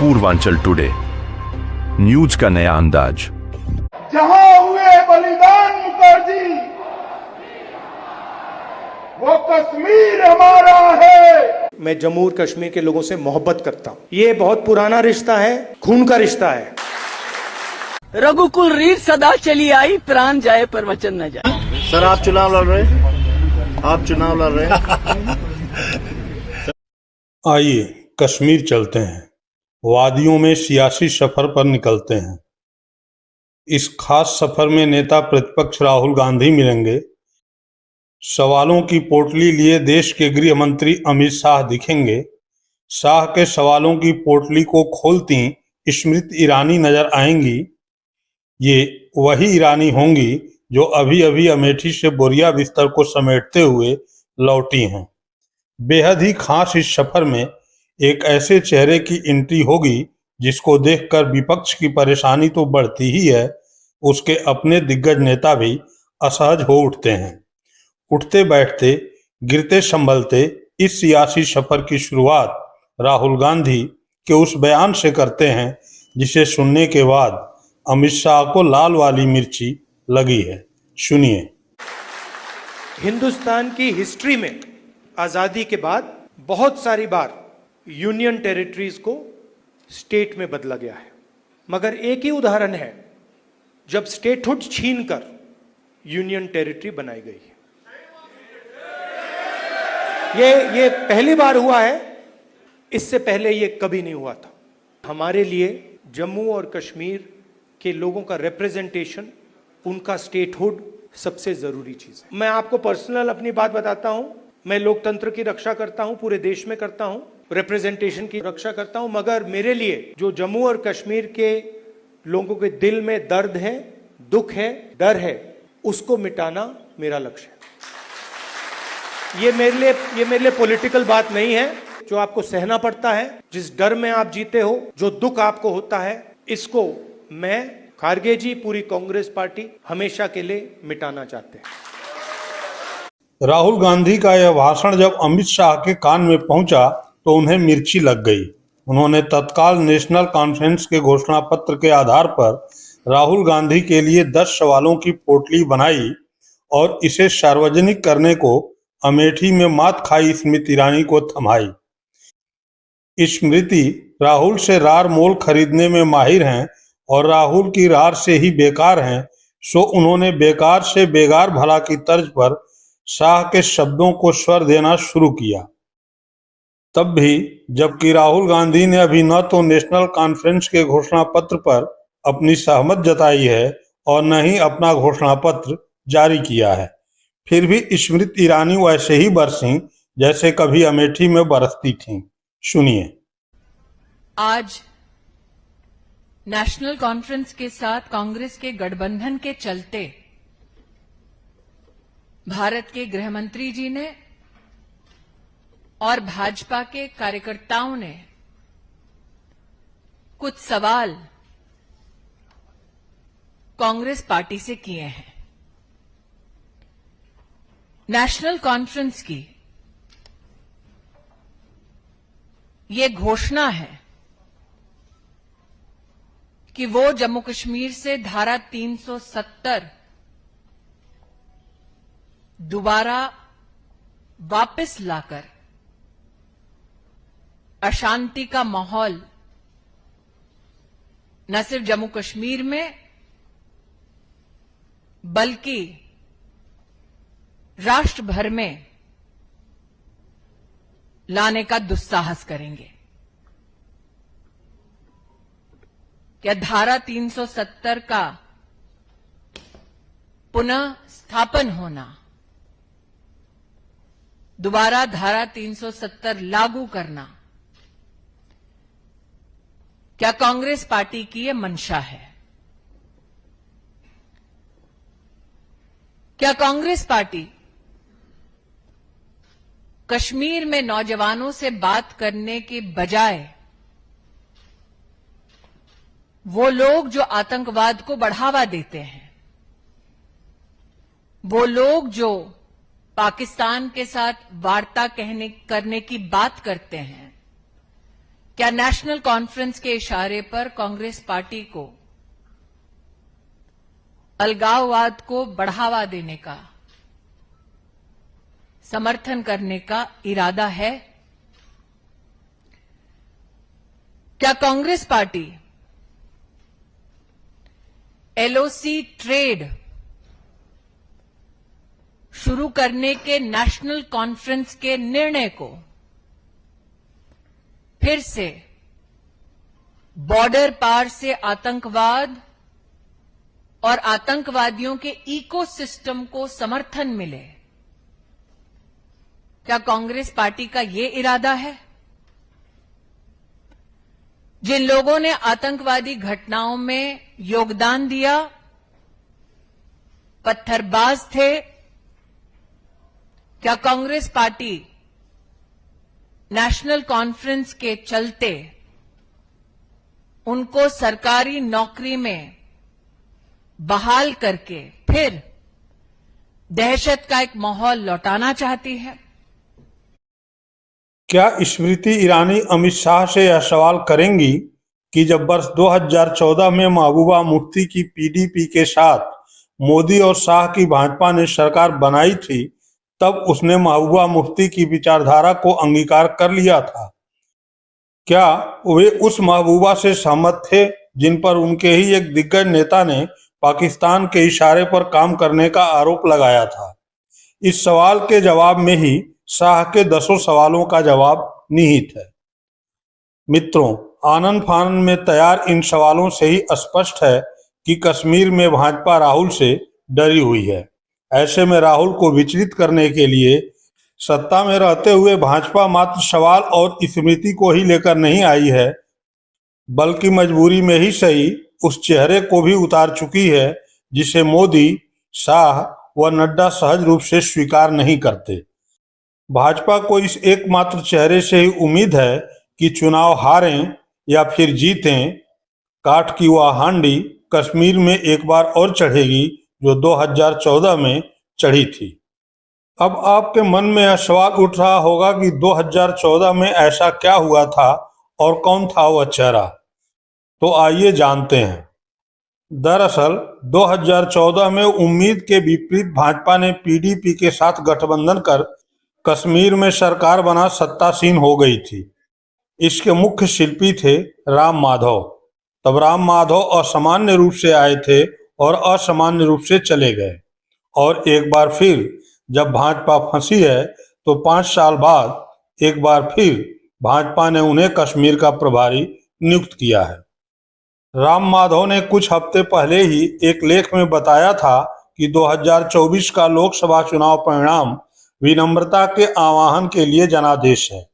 Purvanchal today, news का नया अंदाज। जहां हुए बलिदान मुखर्जी, वो कश्मीर हमारा है। मैं जम्मू और कश्मीर के लोगों से मोहब्बत करता हूं। ये बहुत पुराना रिश्ता है, खून का रिश्ता है। रघुकुल रीत सदा चली आई, प्राण जाए पर वचन न जाए। सर आप चुनाव लड़ रहे हैं? आप चुनाव लड़ रहे हैं? आइए कश्मीर चलते हैं, वादियों में सियासी सफर पर निकलते हैं। इस खास सफर में नेता प्रतिपक्ष राहुल गांधी मिलेंगे। सवालों की पोटली लिए देश के गृह मंत्री अमित शाह दिखेंगे। शाह के सवालों की पोटली को खोलती स्मृति ईरानी नजर आएंगी। ये वही ईरानी होंगी जो अभी अभी अमेठी से बोरिया बिस्तर को समेटते हुए लौटी हैं। बेहद ही खास इस सफर में एक ऐसे चेहरे की एंट्री होगी जिसको देखकर विपक्ष की परेशानी तो बढ़ती ही है, उसके अपने दिग्गज नेता भी असहज हो उठते हैं। उठते बैठते गिरते संभलते इस सियासी सफर की शुरुआत राहुल गांधी के उस बयान से करते हैं जिसे सुनने के बाद अमित शाह को लाल वाली मिर्ची लगी है। सुनिए। हिंदुस्तान की हिस्ट्री में आजादी के बाद बहुत सारी बार यूनियन टेरिटरीज को स्टेट में बदला गया है, मगर एक ही उदाहरण है जब स्टेटहुड छीनकर यूनियन टेरिटरी बनाई गई है। ये पहली बार हुआ है, इससे पहले ये कभी नहीं हुआ था। हमारे लिए जम्मू और कश्मीर के लोगों का रिप्रेजेंटेशन, उनका स्टेटहुड सबसे जरूरी चीज है। मैं आपको पर्सनल अपनी बात बताता हूं, मैं लोकतंत्र की रक्षा करता हूं, पूरे देश में करता हूं, रिप्रेजेंटेशन की रक्षा करता हूं, मगर मेरे लिए जो जम्मू और कश्मीर के लोगों के दिल में दर्द है, दुख है, डर है, उसको मिटाना मेरा लक्ष्य है। ये मेरे लिए पॉलिटिकल बात नहीं है। जो आपको सहना पड़ता है, जिस डर में आप जीते हो, जो दुख आपको होता है, इसको मैं, खारगे जी, पूरी कांग्रेस पार्टी हमेशा के लिए मिटाना चाहते हैं। राहुल गांधी का यह भाषण जब अमित शाह के कान में पहुंचा तो उन्हें मिर्ची लग गई। उन्होंने तत्काल नेशनल कॉन्फ्रेंस के घोषणा पत्र के आधार पर राहुल गांधी के लिए 10 सवालों की पोटली बनाई और इसे सार्वजनिक करने को अमेठी में मात खाई स्मृति ईरानी को थमाई। स्मृति राहुल से रार मोल खरीदने में माहिर हैं और राहुल की रार से ही बेकार हैं, सो उन्होंने बेकार से बेगार भला की तर्ज पर शाह के शब्दों को स्वर देना शुरू किया। तब भी जबकि राहुल गांधी ने अभी न तो नेशनल कॉन्फ्रेंस के घोषणा पत्र पर अपनी सहमत जताई है और न ही अपना घोषणा पत्र जारी किया है, फिर भी स्मृति ईरानी वैसे ही बरसीं जैसे कभी अमेठी में बरसती थीं। सुनिए। आज नेशनल कॉन्फ्रेंस के साथ कांग्रेस के गठबंधन के चलते भारत के गृह मंत्री जी ने और भाजपा के कार्यकर्ताओं ने कुछ सवाल कांग्रेस पार्टी से किए हैं। नेशनल कॉन्फ्रेंस की ये घोषणा है कि वो जम्मू कश्मीर से धारा 370 दोबारा वापस लाकर अशांति का माहौल न सिर्फ जम्मू कश्मीर में बल्कि राष्ट्र भर में लाने का दुस्साहस करेंगे। क्या धारा 370 का पुनः स्थापन होना, दोबारा धारा 370 लागू करना, क्या कांग्रेस पार्टी की ये मंशा है? क्या कांग्रेस पार्टी कश्मीर में नौजवानों से बात करने के बजाय वो लोग जो आतंकवाद को बढ़ावा देते हैं, वो लोग जो पाकिस्तान के साथ वार्ता करने की बात करते हैं, क्या नेशनल कॉन्फ्रेंस के इशारे पर कांग्रेस पार्टी को अलगाववाद को बढ़ावा देने का, समर्थन करने का इरादा है? क्या कांग्रेस पार्टी एलओसी ट्रेड शुरू करने के नेशनल कॉन्फ्रेंस के निर्णय को फिर से बॉर्डर पार से आतंकवाद और आतंकवादियों के इकोसिस्टम को समर्थन मिले, क्या कांग्रेस पार्टी का ये इरादा है? जिन लोगों ने आतंकवादी घटनाओं में योगदान दिया, पत्थरबाज थे, क्या कांग्रेस पार्टी नेशनल कॉन्फ्रेंस के चलते उनको सरकारी नौकरी में बहाल करके फिर दहशत का एक माहौल लौटाना चाहती है? क्या स्मृति ईरानी अमित शाह से यह सवाल करेंगी कि जब वर्ष 2014 में महबूबा मुफ्ती की पीडीपी के साथ मोदी और शाह की भाजपा ने सरकार बनाई थी, तब उसने महबूबा मुफ्ती की विचारधारा को अंगीकार कर लिया था? क्या वे उस महबूबा से सहमत थे जिन पर उनके ही एक दिग्गज नेता ने पाकिस्तान के इशारे पर काम करने का आरोप लगाया था? इस सवाल के जवाब में ही शाह के 10 सवालों का जवाब निहित है। मित्रों, आनन फानन में तैयार इन सवालों से ही स्पष्ट है कि कश्मीर में भाजपा राहुल से डरी हुई है। ऐसे में राहुल को विचलित करने के लिए सत्ता में रहते हुए भाजपा मात्र सवाल और स्मृति को ही लेकर नहीं आई है, बल्कि मजबूरी में ही सही उस चेहरे को भी उतार चुकी है जिसे मोदी, शाह व नड्डा सहज रूप से स्वीकार नहीं करते। भाजपा को इस एकमात्र चेहरे से ही उम्मीद है कि चुनाव हारें या फिर जीतें, काठ की वह हांडी कश्मीर में एक बार और चढ़ेगी जो 2014 में चढ़ी थी। अब आपके मन में यह सवाल उठ रहा होगा कि 2014 में ऐसा क्या हुआ था और कौन था वह चेहरा? तो आइए जानते हैं। दरअसल 2014 में उम्मीद के विपरीत भाजपा ने पीडीपी के साथ गठबंधन कर कश्मीर में सरकार बना सत्तासीन हो गई थी। इसके मुख्य शिल्पी थे राम माधव। तब राम माधव असामान्य रूप से आए थे और असामान्य रूप से चले गए, और एक बार फिर जब भाजपा फंसी है तो 5 साल बाद एक बार फिर भाजपा ने उन्हें कश्मीर का प्रभारी नियुक्त किया है। राम माधव ने कुछ हफ्ते पहले ही एक लेख में बताया था कि 2024 का लोकसभा चुनाव परिणाम विनम्रता के आह्वान के लिए जनादेश है।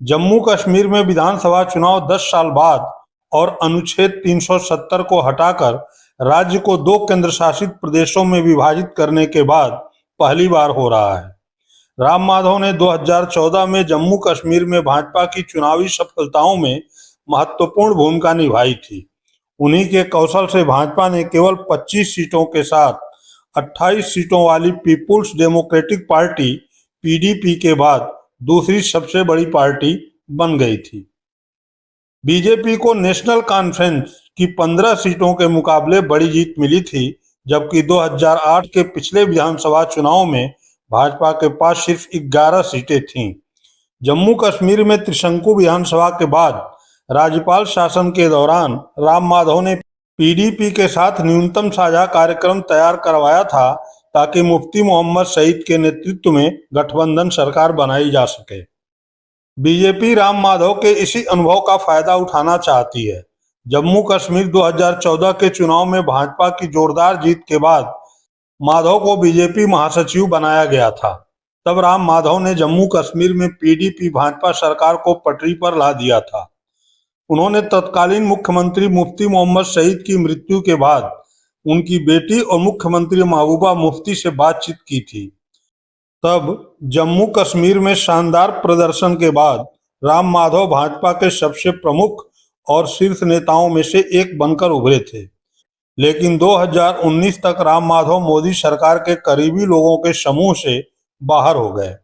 जम्मू कश्मीर में विधानसभा चुनाव 10 साल बाद और अनुच्छेद 370 को हटाकर राज्य को 2 केंद्र शासित प्रदेशों में विभाजित करने के बाद पहली बार हो रहा है। राम माधव ने 2014 में जम्मू कश्मीर में भाजपा की चुनावी सफलताओं में महत्वपूर्ण भूमिका निभाई थी। उन्हीं के कौशल से भाजपा ने केवल 25 सीटों के साथ 28 सीटों वाली पीपुल्स डेमोक्रेटिक पार्टी पीडीपी के बाद दूसरी सबसे बड़ी पार्टी बन गई थी। बीजेपी को नेशनल कॉन्फ्रेंस की 15 सीटों के मुकाबले बड़ी जीत मिली थी, जबकि 2008 के पिछले विधानसभा चुनाव में भाजपा के पास सिर्फ 11 सीटें थीं। जम्मू कश्मीर में त्रिशंकु विधानसभा के बाद राज्यपाल शासन के दौरान राम माधव ने पीडीपी के साथ न्यूनतम साझा कार्यक्रम तैयार करवाया था ताकि मुफ्ती मोहम्मद सईद के नेतृत्व में गठबंधन सरकार बनाई जा सके। बीजेपी राम माधव के इसी अनुभव का फायदा उठाना चाहती है। जम्मू कश्मीर 2014 के चुनाव में भाजपा की जोरदार जीत के बाद माधव को बीजेपी महासचिव बनाया गया था। तब राम माधव ने जम्मू कश्मीर में पीडीपी भाजपा सरकार को पटरी पर ला दिया था। उन्होंने तत्कालीन मुख्यमंत्री मुफ्ती मोहम्मद सईद की मृत्यु के बाद उनकी बेटी और मुख्यमंत्री महबूबा मुफ्ती से बातचीत की थी। तब जम्मू कश्मीर में शानदार प्रदर्शन के बाद राम माधव भाजपा के सबसे प्रमुख और शीर्ष नेताओं में से एक बनकर उभरे थे। लेकिन 2019 तक राम माधव मोदी सरकार के करीबी लोगों के समूह से बाहर हो गए।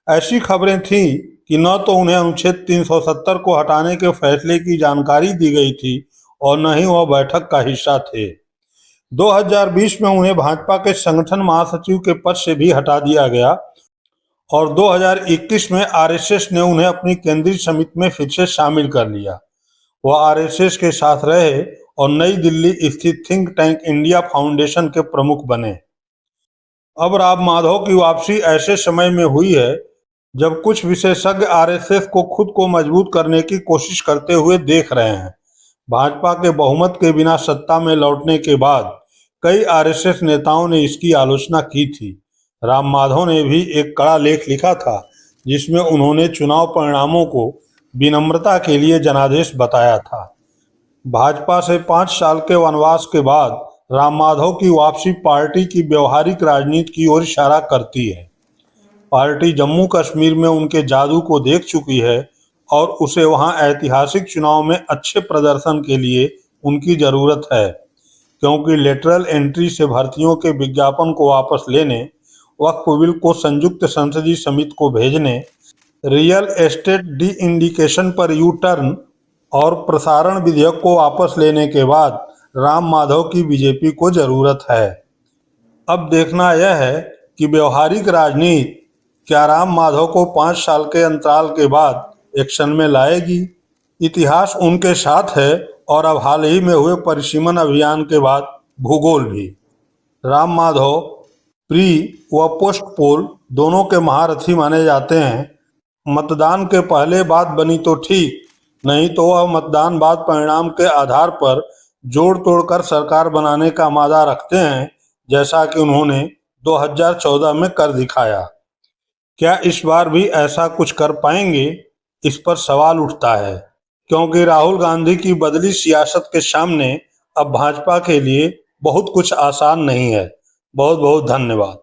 ऐसी खबरें थीं कि न तो उन्हें अनुच्छेद 370 को हटाने के फैसले की जानकारी दी गई थी और न ही वह बैठक का हिस्सा थे। 2020 में उन्हें भाजपा के संगठन महासचिव के पद से भी हटा दिया गया और 2021 में आरएसएस ने उन्हें अपनी केंद्रीय समिति में फिर से शामिल कर लिया। वह आरएसएस के साथ रहे और नई दिल्ली स्थित थिंक टैंक इंडिया फाउंडेशन के प्रमुख बने। अब राम माधव की वापसी ऐसे समय में हुई है जब कुछ विशेषज्ञ आरएसएस को खुद को मजबूत करने की कोशिश करते हुए देख रहे हैं। भाजपा के बहुमत के बिना सत्ता में लौटने के बाद कई आरएसएस नेताओं ने इसकी आलोचना की थी। राम माधव ने भी एक कड़ा लेख लिखा था जिसमें उन्होंने चुनाव परिणामों को विनम्रता के लिए जनादेश बताया था। भाजपा से 5 साल के वनवास के बाद राम माधव की वापसी पार्टी की व्यवहारिक राजनीति की ओर इशारा करती है। पार्टी जम्मू कश्मीर में उनके जादू को देख चुकी है और उसे वहां ऐतिहासिक चुनाव में अच्छे प्रदर्शन के लिए उनकी जरूरत है, क्योंकि लेटरल एंट्री से भर्तियों के विज्ञापन को वापस लेने, वक्फ बिल को संयुक्त संसदीय समिति को भेजने, रियल एस्टेट डी इंडिकेशन पर यू टर्न और प्रसारण विधेयक को वापस लेने के बाद राम माधव की बीजेपी को जरूरत है। अब देखना यह है कि व्यवहारिक राजनीति क्या राम माधव को 5 साल के अंतराल के बाद एक्शन में लाएगी। इतिहास उनके साथ है और अब हाल ही में हुए परिसीमन अभियान के बाद भूगोल भी। राम माधव प्री व पोस्ट पोल दोनों के महारथी माने जाते हैं। मतदान के पहले बात बनी तो ठीक, नहीं तो वह मतदान बाद परिणाम के आधार पर जोड़ तोड़कर सरकार बनाने का मादा रखते हैं, जैसा कि उन्होंने 2014 में कर दिखाया। क्या इस बार भी ऐसा कुछ कर पाएंगे, इस पर सवाल उठता है, क्योंकि राहुल गांधी की बदली सियासत के सामने अब भाजपा के लिए बहुत कुछ आसान नहीं है। बहुत बहुत धन्यवाद।